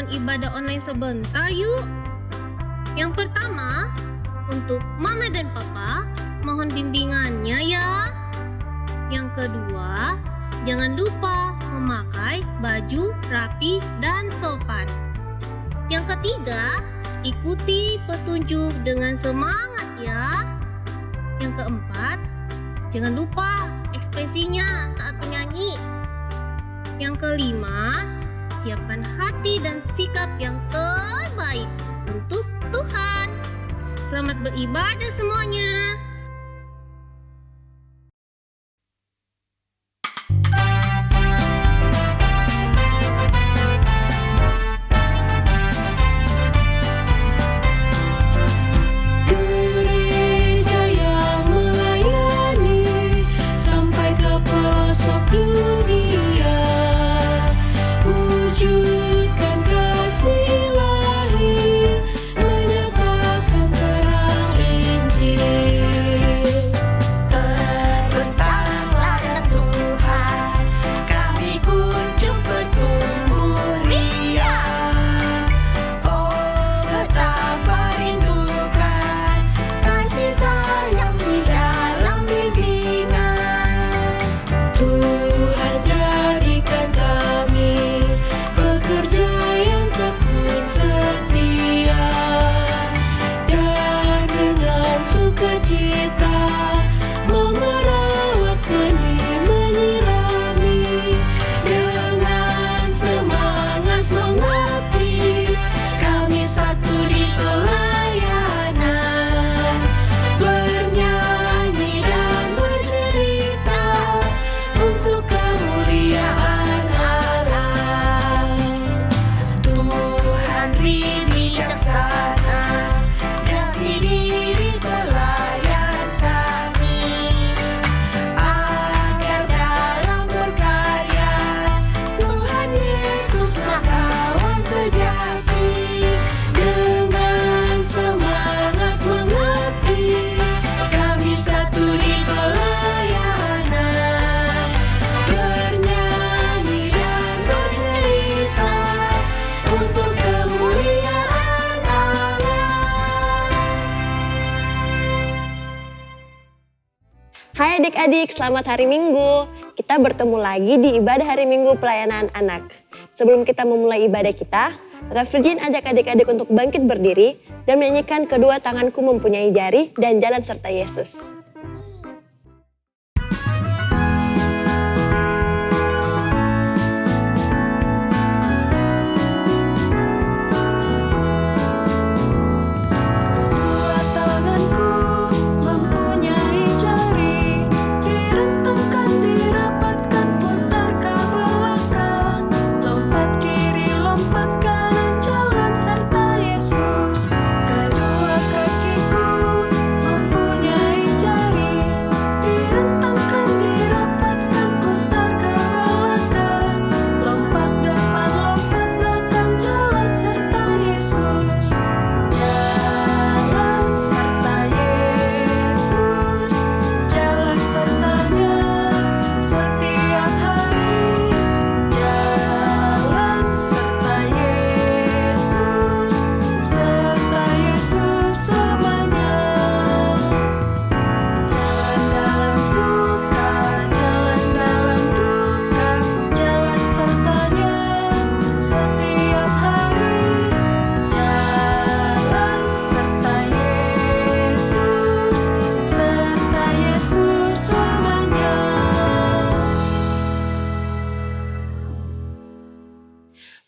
lakukan ibadah online sebentar yuk. Yang pertama, untuk Mama dan Papa, mohon bimbingannya ya. Yang kedua, jangan lupa memakai baju rapi dan sopan. Yang ketiga, ikuti petunjuk dengan semangat ya. Yang keempat, jangan lupa ekspresinya saat menyanyi. Yang kelima, siapkan hati dan sikap yang terbaik untuk Tuhan. Selamat beribadah semuanya. Hai adik-adik, selamat hari Minggu. Kita bertemu lagi di ibadah hari Minggu pelayanan anak. Sebelum kita memulai ibadah kita, Kak Virgin ajak adik-adik untuk bangkit berdiri dan menyanyikan Kedua Tanganku Mempunyai Jari dan Jalan Serta Yesus.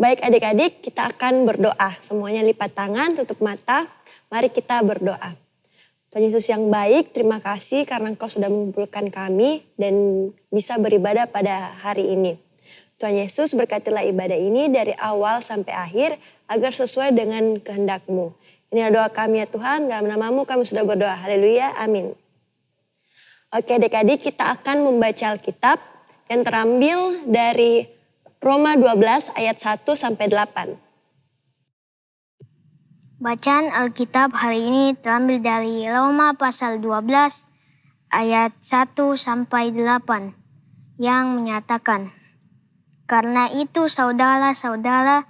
Baik adik-adik, kita akan berdoa. Semuanya lipat tangan, tutup mata. Mari kita berdoa. Tuhan Yesus yang baik, terima kasih karena Engkau sudah mengumpulkan kami dan bisa beribadah pada hari ini. Tuhan Yesus berkatilah ibadah ini dari awal sampai akhir agar sesuai dengan kehendak-Mu. Inilah doa kami ya Tuhan, dalam nama-Mu kami sudah berdoa. Haleluya, amin. Oke adik-adik, kita akan membaca Alkitab yang terambil dari Roma 12 ayat 1 sampai 8. Bacaan Alkitab hari ini terambil dari Roma pasal 12 ayat 1 sampai 8 yang menyatakan, "Karena itu saudara-saudara,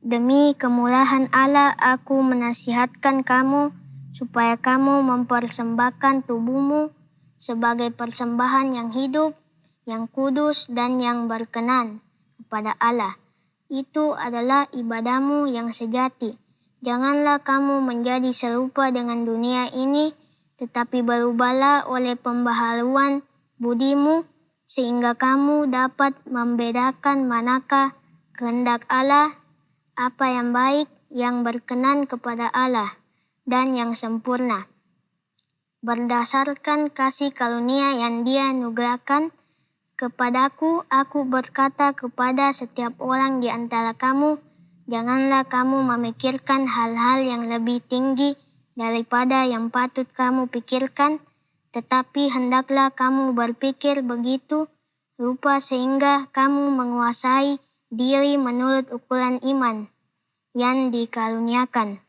Demi kemurahan Allah aku menasihatkan kamu supaya kamu mempersembahkan tubuhmu sebagai persembahan yang hidup, yang kudus dan yang berkenan kepada Allah. Itu adalah ibadahmu yang sejati. Janganlah kamu menjadi serupa dengan dunia ini, tetapi berubahlah oleh pembaharuan budimu, sehingga kamu dapat membedakan manakah kehendak Allah, apa yang baik, yang berkenan kepada Allah, dan yang sempurna. Berdasarkan kasih karunia yang Dia anugerahkan kepadaku, aku berkata kepada setiap orang di antara kamu, janganlah kamu memikirkan hal-hal yang lebih tinggi daripada yang patut kamu pikirkan, tetapi hendaklah kamu berpikir begitu rupa sehingga kamu menguasai diri menurut ukuran iman yang dikaruniakan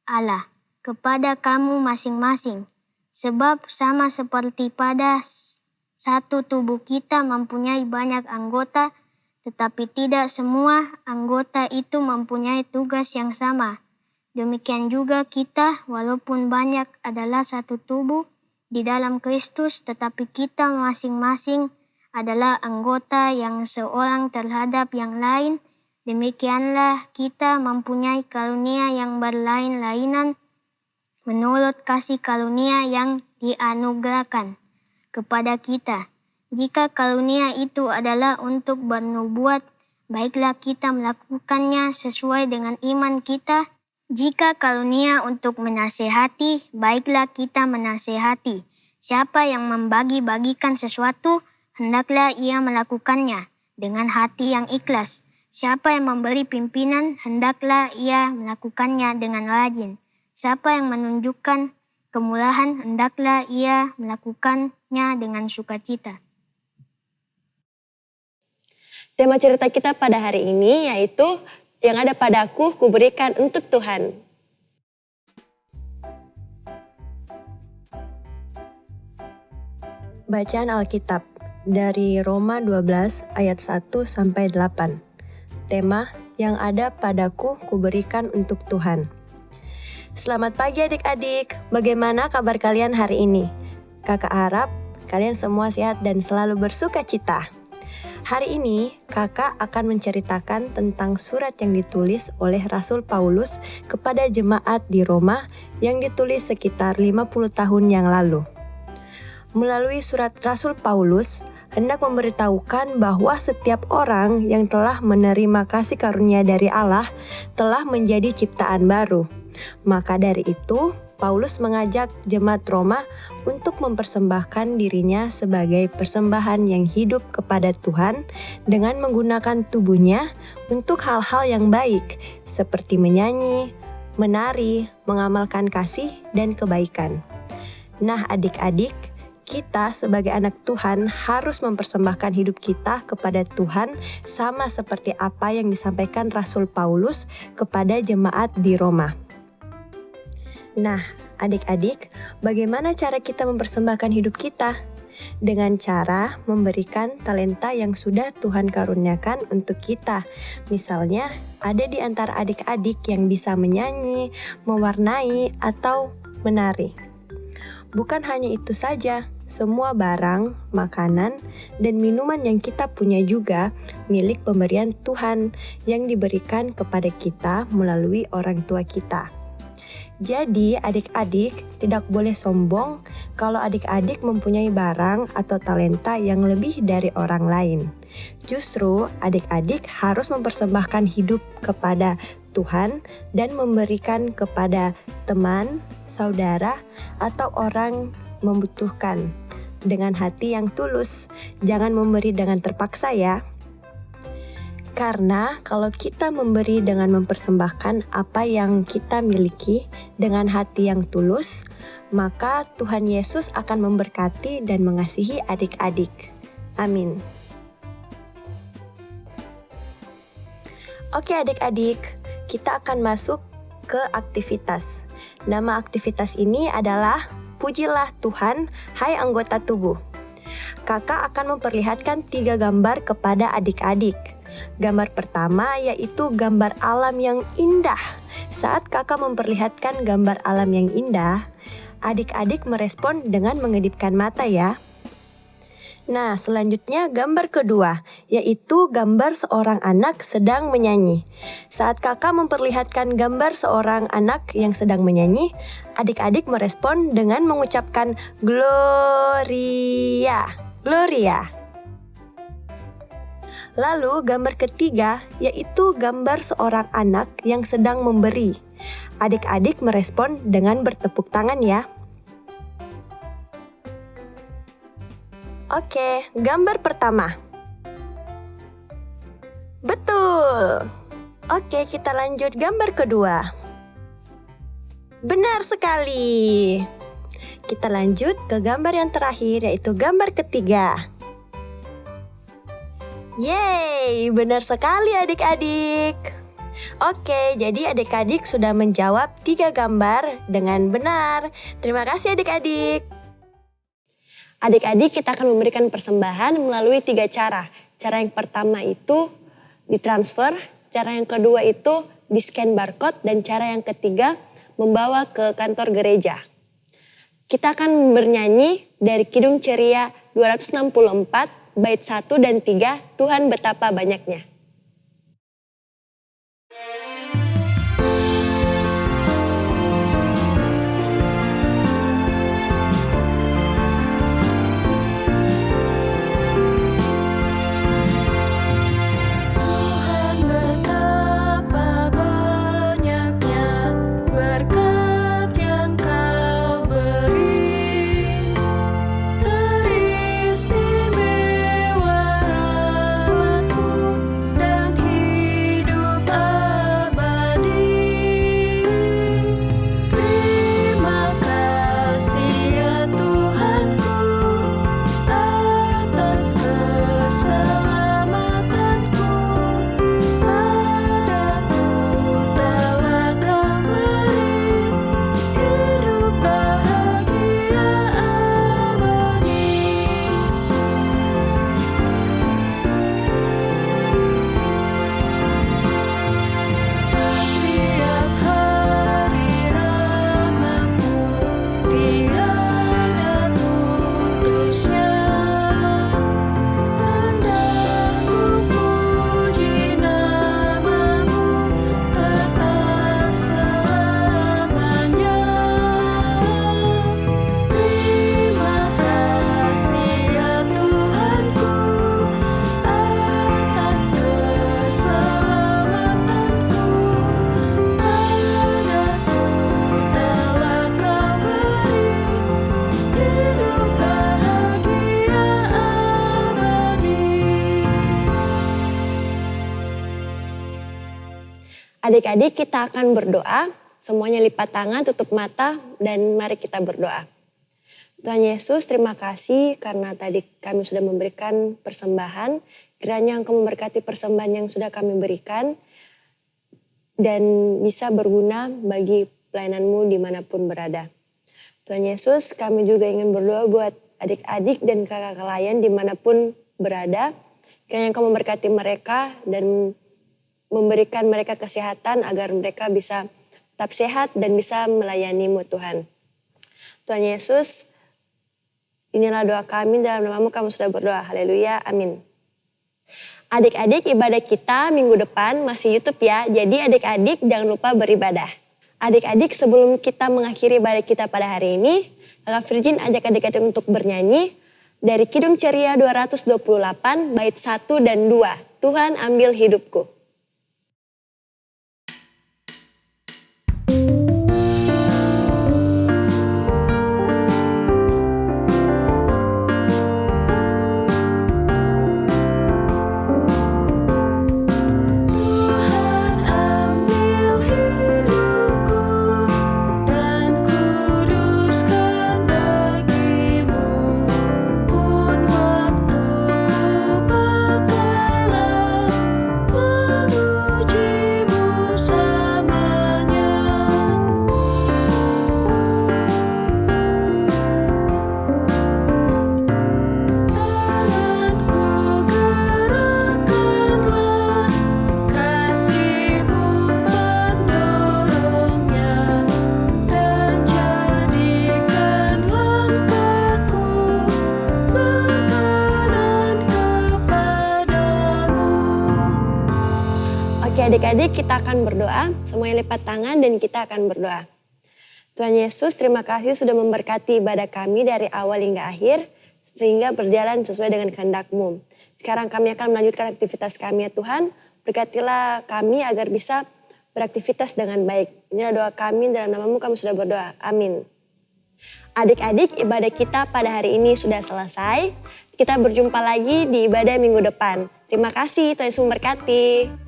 Allah kepada kamu masing-masing. Sebab sama seperti pada satu tubuh kita mempunyai banyak anggota, tetapi tidak semua anggota itu mempunyai tugas yang sama. Demikian juga kita, walaupun banyak adalah satu tubuh di dalam Kristus, tetapi kita masing-masing adalah anggota yang seorang terhadap yang lain. Demikianlah kita mempunyai karunia yang berlain-lainan menurut kasih karunia yang dianugerahkan kepada kita. Jika karunia itu adalah untuk bernubuat, baiklah kita melakukannya sesuai dengan iman kita. Jika karunia untuk menasehati, baiklah kita menasehati. Siapa yang membagi-bagikan sesuatu, hendaklah ia melakukannya dengan hati yang ikhlas. Siapa yang memberi pimpinan, hendaklah ia melakukannya dengan rajin. Siapa yang menunjukkan kemurahan, hendaklah ia melakukannya dengan sukacita. Tema cerita kita pada hari ini yaitu yang ada padaku kuberikan untuk Tuhan. Bacaan Alkitab dari Roma 12 ayat 1 sampai 8. Tema yang ada padaku kuberikan untuk Tuhan. Selamat pagi adik-adik, bagaimana kabar kalian hari ini? Kakak harap kalian semua sehat dan selalu bersuka cita. Hari ini kakak akan menceritakan tentang surat yang ditulis oleh Rasul Paulus kepada jemaat di Roma yang ditulis sekitar 50 tahun yang lalu. Melalui surat Rasul Paulus hendak memberitahukan bahwa setiap orang yang telah menerima kasih karunia dari Allah telah menjadi ciptaan baru. Maka dari itu, Paulus mengajak jemaat Roma untuk mempersembahkan dirinya sebagai persembahan yang hidup kepada Tuhan dengan menggunakan tubuhnya untuk hal-hal yang baik seperti menyanyi, menari, mengamalkan kasih, dan kebaikan. Nah adik-adik, kita sebagai anak Tuhan harus mempersembahkan hidup kita kepada Tuhan sama seperti apa yang disampaikan Rasul Paulus kepada jemaat di Roma. Nah, adik-adik, bagaimana cara kita mempersembahkan hidup kita? Dengan cara memberikan talenta yang sudah Tuhan karuniakan untuk kita. Misalnya, ada di antara adik-adik yang bisa menyanyi, mewarnai, atau menari. Bukan hanya itu saja, semua barang, makanan, dan minuman yang kita punya juga milik pemberian Tuhan yang diberikan kepada kita melalui orang tua kita. Jadi adik-adik tidak boleh sombong kalau adik-adik mempunyai barang atau talenta yang lebih dari orang lain. Justru adik-adik harus mempersembahkan hidup kepada Tuhan dan memberikan kepada teman, saudara, atau orang membutuhkan dengan hati yang tulus. Jangan memberi dengan terpaksa ya. Karena kalau kita memberi dengan mempersembahkan apa yang kita miliki dengan hati yang tulus, maka Tuhan Yesus akan memberkati dan mengasihi adik-adik. Amin. Oke adik-adik, kita akan masuk ke aktivitas. Nama aktivitas ini adalah Pujilah Tuhan, hai anggota tubuh. Kakak akan memperlihatkan 3 gambar kepada adik-adik. Gambar pertama yaitu gambar alam yang indah. Saat kakak memperlihatkan gambar alam yang indah, adik-adik merespon dengan mengedipkan mata ya. Nah, selanjutnya gambar kedua, yaitu gambar seorang anak sedang menyanyi. Saat kakak memperlihatkan gambar seorang anak yang sedang menyanyi, adik-adik merespon dengan mengucapkan Gloria, Gloria. Lalu gambar ketiga, yaitu gambar seorang anak yang sedang memberi. Adik-adik merespon dengan bertepuk tangan ya. Oke, gambar pertama. Betul. Oke, kita lanjut gambar kedua. Benar sekali. Kita lanjut ke gambar yang terakhir, yaitu gambar ketiga. Yeay, benar sekali adik-adik. Oke, jadi adik-adik sudah menjawab 3 gambar dengan benar. Terima kasih adik-adik. Adik-adik, kita akan memberikan persembahan melalui 3 cara. Cara yang pertama itu ditransfer, cara yang kedua itu di-scan barcode, dan cara yang ketiga membawa ke kantor gereja. Kita akan bernyanyi dari Kidung Ceria 264, bait 1 dan 3, Tuhan betapa banyaknya. Adik-adik, kita akan berdoa, semuanya lipat tangan, tutup mata, dan mari kita berdoa. Tuhan Yesus, terima kasih karena tadi kami sudah memberikan persembahan. Kiranya Engkau memberkati persembahan yang sudah kami berikan dan bisa berguna bagi pelayanan-Mu dimanapun berada. Tuhan Yesus, kami juga ingin berdoa buat adik-adik dan kakak layan dimanapun berada. Kiranya Engkau memberkati mereka dan memberikan mereka kesehatan agar mereka bisa tetap sehat dan bisa melayani-Mu Tuhan. Tuhan Yesus, inilah doa kami, dalam nama-Mu kami sudah berdoa. Haleluya, amin. Adik-adik, ibadah kita minggu depan masih YouTube ya. Jadi adik-adik jangan lupa beribadah. Adik-adik, sebelum kita mengakhiri ibadah kita pada hari ini, Kakak Virgin ajak adik-adik untuk bernyanyi dari Kidung Ceria 228 bait 1 dan 2. Tuhan ambil hidupku. Pun waktuku pakailah Adik-adik kita akan berdoa, semuanya lipat tangan dan kita akan berdoa. Tuhan Yesus, terima kasih sudah memberkati ibadah kami dari awal hingga akhir, sehingga berjalan sesuai dengan kehendak-Mu. Sekarang kami akan melanjutkan aktivitas kami ya Tuhan, berkatilah kami agar bisa beraktivitas dengan baik. Inilah doa kami, dalam nama-Mu kami sudah berdoa. Amin. Adik-adik, ibadah kita pada hari ini sudah selesai. Kita berjumpa lagi di ibadah minggu depan. Terima kasih, Tuhan Yesus memberkati.